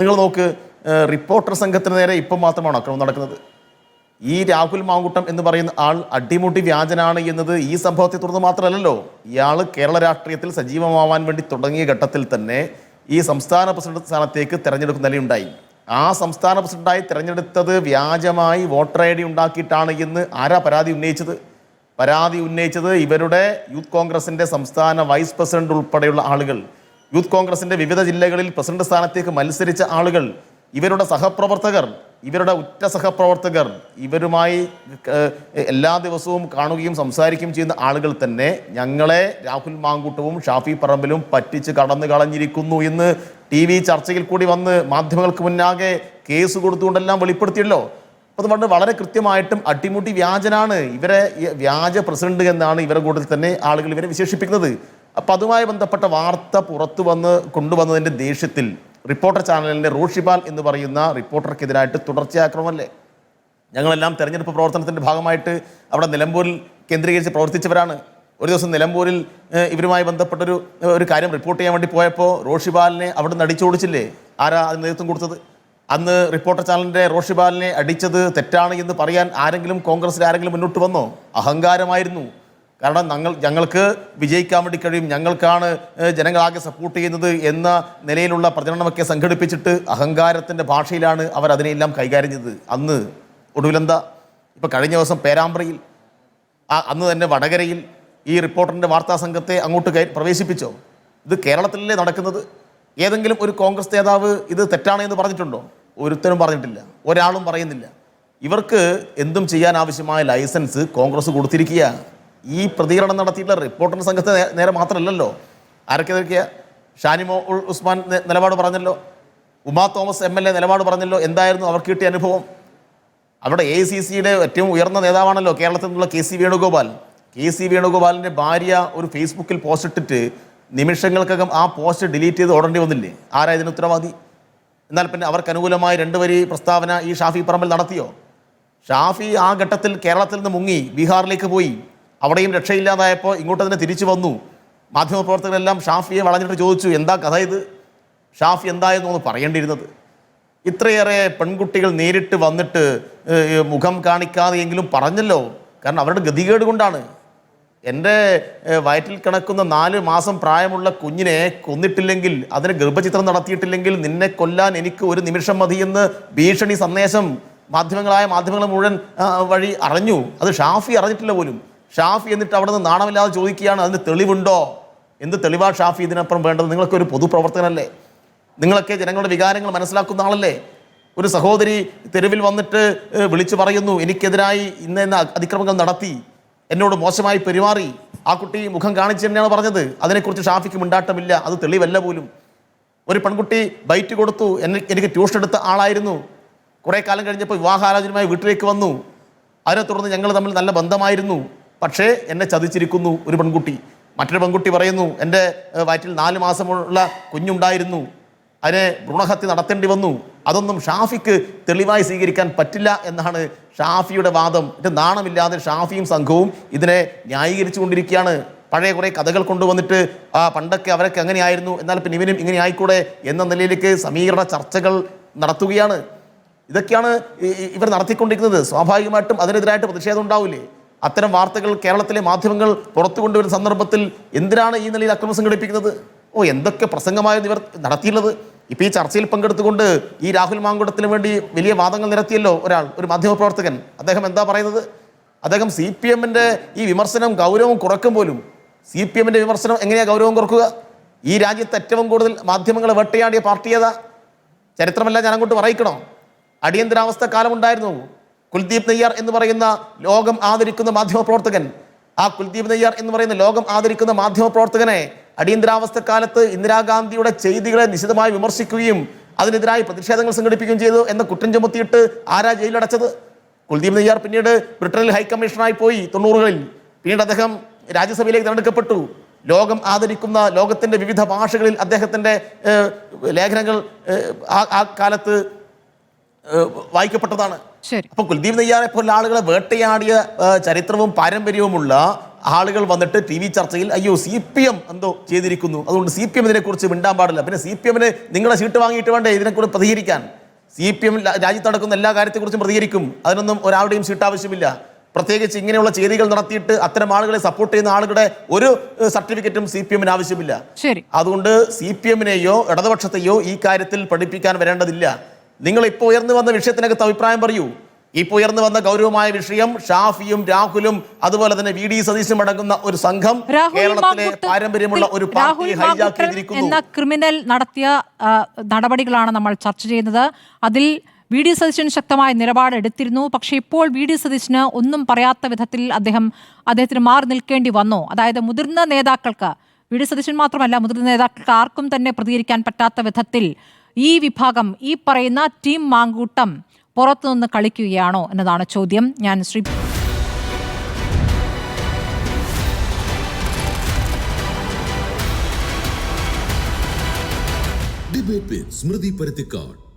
നിങ്ങൾ നോക്ക്, റിപ്പോർട്ടർ സംഘത്തിന് നേരെ ഇപ്പം മാത്രമാണ് അക്രമം നടക്കുന്നത്. ഈ രാഹുൽ മാങ്കൂട്ടം എന്ന് പറയുന്ന ആൾ അടിമുടി വ്യാജനാണ് എന്നത് ഈ സംഭവത്തെ തുടർന്ന് മാത്രമല്ലല്ലോ. ഇയാൾ കേരള രാഷ്ട്രീയത്തിൽ സജീവമാവാൻ വേണ്ടി തുടങ്ങിയ ഘട്ടത്തിൽ തന്നെ ഈ സംസ്ഥാന പ്രസിഡന്റ് സ്ഥാനത്തേക്ക് തെരഞ്ഞെടുക്കുന്ന നിലയുണ്ടായി. ആ സംസ്ഥാന പ്രസിഡന്റായി തെരഞ്ഞെടുത്തത് വ്യാജമായി വോട്ടർ ഐ ഡി ഉണ്ടാക്കിയിട്ടാണ് എന്ന് ആരാ പരാതി ഉന്നയിച്ചത്? ഇവരുടെ യൂത്ത് കോൺഗ്രസിന്റെ സംസ്ഥാന വൈസ് പ്രസിഡന്റ് ഉൾപ്പെടെയുള്ള ആളുകൾ, യൂത്ത് കോൺഗ്രസിന്റെ വിവിധ ജില്ലകളിൽ പ്രസിഡന്റ് സ്ഥാനത്തേക്ക് മത്സരിച്ച ആളുകൾ, ഇവരുടെ സഹപ്രവർത്തകർ, ഇവരുടെ ഉറ്റ സഹപ്രവർത്തകർ, ഇവരുമായി എല്ലാ ദിവസവും കാണുകയും സംസാരിക്കുകയും ചെയ്യുന്ന ആളുകൾ തന്നെ ഞങ്ങളെ രാഹുൽ മാങ്കൂട്ടവും ഷാഫി പറമ്പിലും പറ്റിച്ച് കടന്നു കളഞ്ഞിരിക്കുന്നു എന്ന് TV ചർച്ചയിൽ കൂടി വന്ന് മാധ്യമങ്ങൾക്ക് മുന്നാകെ കേസ് കൊടുത്തുകൊണ്ടെല്ലാം വെളിപ്പെടുത്തിയല്ലോ. അപ്പോൾ അതുകൊണ്ട് വളരെ കൃത്യമായിട്ടും അടിമുടി വ്യാജനാണ്, ഇവരെ വ്യാജ പ്രസിഡന്റ് എന്നാണ് ഇവരുടെ കൂട്ടത്തിൽ തന്നെ ആളുകൾ ഇവരെ വിശേഷിപ്പിക്കുന്നത്. അപ്പം അതുമായി ബന്ധപ്പെട്ട വാർത്ത കൊണ്ടുവന്നതിൻ്റെ ദേഷ്യത്തിൽ റിപ്പോർട്ടർ ചാനലിൻ്റെ റോഷിപാൽ എന്ന് പറയുന്ന റിപ്പോർട്ടർക്കെതിരായിട്ട് തുടർച്ചയായ ആക്രമണമല്ലേ? ഞങ്ങളെല്ലാം തെരഞ്ഞെടുപ്പ് പ്രവർത്തനത്തിൻ്റെ ഭാഗമായിട്ട് അവിടെ നിലമ്പൂരിൽ കേന്ദ്രീകരിച്ച് പ്രവർത്തിച്ചവരാണ്. ഒരു ദിവസം നിലമ്പൂരിൽ ഇവരുമായി ബന്ധപ്പെട്ടൊരു കാര്യം റിപ്പോർട്ട് ചെയ്യാൻ വേണ്ടി പോയപ്പോൾ റോഷിപാലിനെ അവിടെ നിന്ന് അടിച്ചോടിച്ചില്ലേ? ആരാ അതിന് നേതൃത്വം കൊടുത്തത്? അന്ന് റിപ്പോർട്ടർ ചാനലിൻ്റെ റോഷിപാലിനെ അടിച്ചത് തെറ്റാണ് എന്ന് പറയാൻ കോൺഗ്രസിൽ ആരെങ്കിലും മുന്നോട്ട് വന്നോ? അഹങ്കാരമായിരുന്നു. കാരണം ഞങ്ങൾക്ക് വിജയിക്കാൻ വേണ്ടി കഴിയും, ഞങ്ങൾക്കാണ് ജനങ്ങളാകെ സപ്പോർട്ട് ചെയ്യുന്നത് എന്ന നിലയിലുള്ള പ്രചരണമൊക്കെ സംഘടിപ്പിച്ചിട്ട് അഹങ്കാരത്തിൻ്റെ ഭാഷയിലാണ് അവർ അതിനെല്ലാം കൈകാര്യം ചെയ്തത്. അന്ന് ഒടുവിലെന്താ? ഇപ്പോൾ കഴിഞ്ഞ ദിവസം പേരാമ്പ്രയിൽ, അന്ന് തന്നെ വടകരയിൽ ഈ റിപ്പോർട്ടറിൻ്റെ വാർത്താ സംഘത്തെ അങ്ങോട്ട് പ്രവേശിപ്പിച്ചോ? ഇത് കേരളത്തിലല്ലേ നടക്കുന്നത്? ഏതെങ്കിലും ഒരു കോൺഗ്രസ് നേതാവ് ഇത് തെറ്റാണ് എന്ന് പറഞ്ഞിട്ടുണ്ടോ? ഒരുത്തരും പറഞ്ഞിട്ടില്ല, ഒരാളും പറയുന്നില്ല. ഇവർക്ക് എന്തും ചെയ്യാൻ ആവശ്യമായ ലൈസൻസ് കോൺഗ്രസ് കൊടുത്തിരിക്കുക. ഈ പ്രതികരണം നടത്തിയിട്ടുള്ള റിപ്പോർട്ടർ സംഘത്തെ നേരെ മാത്രമല്ലല്ലോ, ആരൊക്കെ ഷാനിമോ ഉസ്മാൻ നിലപാട് പറഞ്ഞല്ലോ, ഉമാ തോമസ് MLA നിലപാട് പറഞ്ഞല്ലോ. എന്തായിരുന്നു അവർക്ക് കിട്ടിയ അനുഭവം? അവിടെ AICCയുടെ ഏറ്റവും ഉയർന്ന നേതാവാണല്ലോ കേരളത്തിൽ നിന്നുള്ള KC വേണുഗോപാൽ. KC വേണുഗോപാലിൻ്റെ ഭാര്യ ഒരു ഫേസ്ബുക്കിൽ പോസ്റ്റ് ഇട്ടിട്ട് നിമിഷങ്ങൾക്കകം ആ പോസ്റ്റ് ഡിലീറ്റ് ചെയ്ത് ഓടേണ്ടി വന്നില്ലേ? ആരാ ഇതിന് ഉത്തരവാദി? എന്നാൽ പിന്നെ അവർക്ക് അനുകൂലമായ 2 വരി പ്രസ്താവന ഈ ഷാഫി പറമ്പിൽ നടത്തിയോ? ഷാഫി ആ ഘട്ടത്തിൽ കേരളത്തിൽ നിന്ന് മുങ്ങി ബീഹാറിലേക്ക് പോയി, അവിടെയും രക്ഷയില്ലാതായപ്പോൾ ഇങ്ങോട്ട് തന്നെ തിരിച്ചു വന്നു. മാധ്യമപ്രവർത്തകരെല്ലാം ഷാഫിയെ വളഞ്ഞിട്ട് ചോദിച്ചു, എന്താ കഥ ഇത്? ഷാഫി എന്തായിരുന്നു എന്ന് പറയേണ്ടിയിരുന്നത്? ഇത്രയേറെ പെൺകുട്ടികൾ നേരിട്ട് വന്നിട്ട് മുഖം കാണിക്കാതെയെങ്കിലും പറഞ്ഞല്ലോ. കാരണം അവരുടെ ഗതികേട് കൊണ്ടാണ്. എൻ്റെ വയറ്റിൽ കിടക്കുന്ന 4 മാസം പ്രായമുള്ള കുഞ്ഞിനെ കൊന്നിട്ടില്ലെങ്കിൽ, അതിന് ഗർഭചിത്രം നടത്തിയിട്ടില്ലെങ്കിൽ നിന്നെ കൊല്ലാൻ എനിക്ക് 1 നിമിഷം മതിയെന്ന് ഭീഷണി സന്ദേശം മാധ്യമങ്ങൾ മുഴുവൻ വഴി അറിഞ്ഞു. അത് ഷാഫി അറിഞ്ഞിട്ടില്ല പോലും. ഷാഫി എന്നിട്ട് അവിടെ നിന്ന് നാണമില്ലാതെ ചോദിക്കുകയാണ്, അതിന് തെളിവുണ്ടോ? എന്ത് തെളിവാ ഷാഫി ഇതിനപ്പുറം വേണ്ടത്? നിങ്ങളൊക്കെ ഒരു പൊതുപ്രവർത്തകനല്ലേ? നിങ്ങളൊക്കെ ജനങ്ങളുടെ വികാരങ്ങൾ മനസ്സിലാക്കുന്ന ആളല്ലേ? ഒരു സഹോദരി തെരുവിൽ വന്നിട്ട് വിളിച്ചു പറയുന്നു, എനിക്കെതിരായി ഇന്ന അതിക്രമങ്ങൾ നടത്തി, എന്നോട് മോശമായി പെരുമാറി, ആ കുട്ടി മുഖം കാണിച്ചു തന്നെയാണ് പറഞ്ഞത്. അതിനെക്കുറിച്ച് ഷാഫിക്ക് മിണ്ടാട്ടമില്ല, അത് തെളിവല്ല പോലും. ഒരു പെൺകുട്ടി ബൈറ്റ് കൊടുത്തു, എനിക്ക് ട്യൂഷൻ എടുത്ത ആളായിരുന്നു, കുറേ കാലം കഴിഞ്ഞപ്പോൾ വിവാഹാലോചനയുമായി വീട്ടിലേക്ക് വന്നു, അതിനെ തുടർന്ന് ഞങ്ങൾ തമ്മിൽ നല്ല ബന്ധമായിരുന്നു, പക്ഷേ എന്നെ ചതിച്ചിരിക്കുന്നു ഒരു പെൺകുട്ടി. മറ്റൊരു പെൺകുട്ടി പറയുന്നു, എൻ്റെ വയറ്റിൽ 4 മാസമുള്ള കുഞ്ഞുണ്ടായിരുന്നു, അതിനെ ഭ്രൂണഹത്യ നടത്തേണ്ടി വന്നു. അതൊന്നും ഷാഫിക്ക് തെളിവായി സ്വീകരിക്കാൻ പറ്റില്ല എന്നാണ് ഷാഫിയുടെ വാദം. ഇത് നാണമില്ലാതെ ഷാഫിയും സംഘവും ഇതിനെ ന്യായീകരിച്ചു കൊണ്ടിരിക്കുകയാണ്. പഴയ കുറേ കഥകൾ കൊണ്ടുവന്നിട്ട് പണ്ടൊക്കെ അവരൊക്കെ അങ്ങനെയായിരുന്നു, എന്നാൽ പിന്നെ ഇവനും ഇങ്ങനെ ആയിക്കൂടെ എന്ന നിലയിലേക്ക് സമീകരണ ചർച്ചകൾ നടത്തുകയാണ്. ഇതൊക്കെയാണ് ഇവർ നടത്തിക്കൊണ്ടിരിക്കുന്നത്. സ്വാഭാവികമായിട്ടും അതിനെതിരായിട്ട് പ്രതിഷേധം ഉണ്ടാവില്ലേ? അത്തരം വാർത്തകൾ കേരളത്തിലെ മാധ്യമങ്ങൾ പുറത്തു കൊണ്ടുവരുന്ന സന്ദർഭത്തിൽ എന്തിനാണ് ഈ നിലയിൽ അക്രമം സംഘടിപ്പിക്കുന്നത്? എന്തൊക്കെ പ്രസംഗമായിരുന്നു ഇവർ നടത്തിയുള്ളത്? ഇപ്പോൾ ഈ ചർച്ചയിൽ പങ്കെടുത്തുകൊണ്ട് ഈ രാഹുൽ മാങ്കൂട്ടത്തിന് വേണ്ടി വലിയ വാദങ്ങൾ നിരത്തിയല്ലോ ഒരു മാധ്യമപ്രവർത്തകൻ. അദ്ദേഹം എന്താ പറയുന്നത്? അദ്ദേഹം CPMൻ്റെ ഈ വിമർശനം ഗൗരവം കുറക്കും പോലും. CPMൻ്റെ വിമർശനം എങ്ങനെയാണ് ഗൗരവം കുറക്കുക? ഈ രാജ്യത്ത് ഏറ്റവും കൂടുതൽ മാധ്യമങ്ങളെ വേട്ടയാടിയ പാർട്ടി ഏതാ? ചരിത്രമല്ല ഞാൻ അങ്ങോട്ട് പറയിക്കണോ? അടിയന്തരാവസ്ഥ കാലമുണ്ടായിരുന്നു. കുൽദീപ് നയ്യാർ എന്ന് പറയുന്ന ലോകം ആദരിക്കുന്ന മാധ്യമപ്രവർത്തകൻ, ആ കുൽദീപ് നയ്യാർ എന്ന് പറയുന്ന ലോകം ആദരിക്കുന്ന മാധ്യമപ്രവർത്തകനെ അടിയന്തരാവസ്ഥ കാലത്ത് ഇന്ദിരാഗാന്ധിയുടെ ചെയ്തികളെ നിശിതമായി വിമർശിക്കുകയും അതിനെതിരായി പ്രതിഷേധങ്ങൾ സംഘടിപ്പിക്കുകയും ചെയ്തു എന്ന കുറ്റം ചുമത്തിയിട്ട് ആരാ ജയിലടച്ചത്? കുൽദീപ് നയ്യാർ പിന്നീട് ബ്രിട്ടനിൽ ഹൈക്കമ്മീഷണറായി പോയി 90കളിൽ. പിന്നീട് അദ്ദേഹം രാജ്യസഭയിലേക്ക് തിരഞ്ഞെടുക്കപ്പെട്ടു. ലോകം ആദരിക്കുന്ന, ലോകത്തിൻ്റെ വിവിധ ഭാഷകളിൽ അദ്ദേഹത്തിൻ്റെ ലേഖനങ്ങൾ ആ കാലത്ത് വായിക്കപ്പെട്ടതാണ്. ശരി. അപ്പോൾ കുൽദീപ് നയ്യാറെ പോലുള്ള ആളുകളെ വേട്ടയാടിയ ചരിത്രവും പാരമ്പര്യവുമുള്ള ആളുകൾ വന്നിട്ട് TV ചർച്ചയിൽ അയ്യോ CPM എന്തോ ചെയ്തിരിക്കുന്നു, അതുകൊണ്ട് CPM ഇതിനെക്കുറിച്ച് മിണ്ടാൻ പാടില്ല. പിന്നെ CPM-ന് നിങ്ങളെ സീറ്റ് വാങ്ങിയിട്ട് വേണ്ടേ ഇതിനെക്കുറിച്ച് പ്രതികരിക്കാൻ? CPM രാജ്യത്ത് നടക്കുന്ന എല്ലാ കാര്യത്തെക്കുറിച്ചും പ്രതികരിക്കും. അതിനൊന്നും ഒരാളുടെയും സീറ്റ് ആവശ്യമില്ല. പ്രത്യേകിച്ച് ഇങ്ങനെയുള്ള ചെയ്തികൾ നടത്തിയിട്ട് അത്തരം ആളുകളെ സപ്പോർട്ട് ചെയ്യുന്ന ആളുകളുടെ ഒരു സർട്ടിഫിക്കറ്റും CPM-ന് ആവശ്യമില്ല. അതുകൊണ്ട് CPM-നെയോ ഇടതുപക്ഷത്തെയോ ഈ കാര്യത്തിൽ പഠിപ്പിക്കാൻ വരേണ്ടതില്ല. നിങ്ങൾ ഇപ്പോൾ ഉയർന്നു വന്ന വിഷയത്തിനകത്ത് അഭിപ്രായം പറയൂ. ഇപ്പോൾ ഉയർന്നു വന്ന ഗൗരവമായ വിഷയം ഷാഫിയും രാഹുലും അതുപോലെ തന്നെ VD സതീശനും അടങ്ങുന്ന ഒരു സംഘം കേരളത്തിലെ പാരമ്പര്യമുള്ള ഒരു പാർട്ടിയെ ഹൈജാക്ക് ചെയ്തിരിക്കുന്നു എന്ന ക്രിമിനൽ നടത്തിയ നടപടികളാണ് നമ്മൾ ചർച്ച ചെയ്യുന്നത്. അതിൽ VD സതീശൻ ശക്തമായ നിലപാട് എടുത്തിരുന്നു. പക്ഷേ ഇപ്പോൾ VD സതീശന് ഒന്നും പറയാത്ത വിധത്തിൽ അദ്ദേഹത്തിന് മാറി നിൽക്കേണ്ടി വന്നു. അതായത് മുതിർന്ന നേതാക്കൾക്ക്, VD സതീശൻ മാത്രമല്ല മുതിർന്ന നേതാക്കൾക്ക് ആർക്കും തന്നെ പ്രതികരിക്കാൻ പറ്റാത്ത വിധത്തിൽ ഈ വിഭാഗം, ഈ പറയുന്ന ടീം മാങ്കൂട്ടം പുറത്തുനിന്ന് കളിക്കുകയാണോ എന്നതാണ് ചോദ്യം. ഞാൻ ഡിബേറ്റ് വിത്ത് സ്മൃതി പരുത്തിക്കാട്.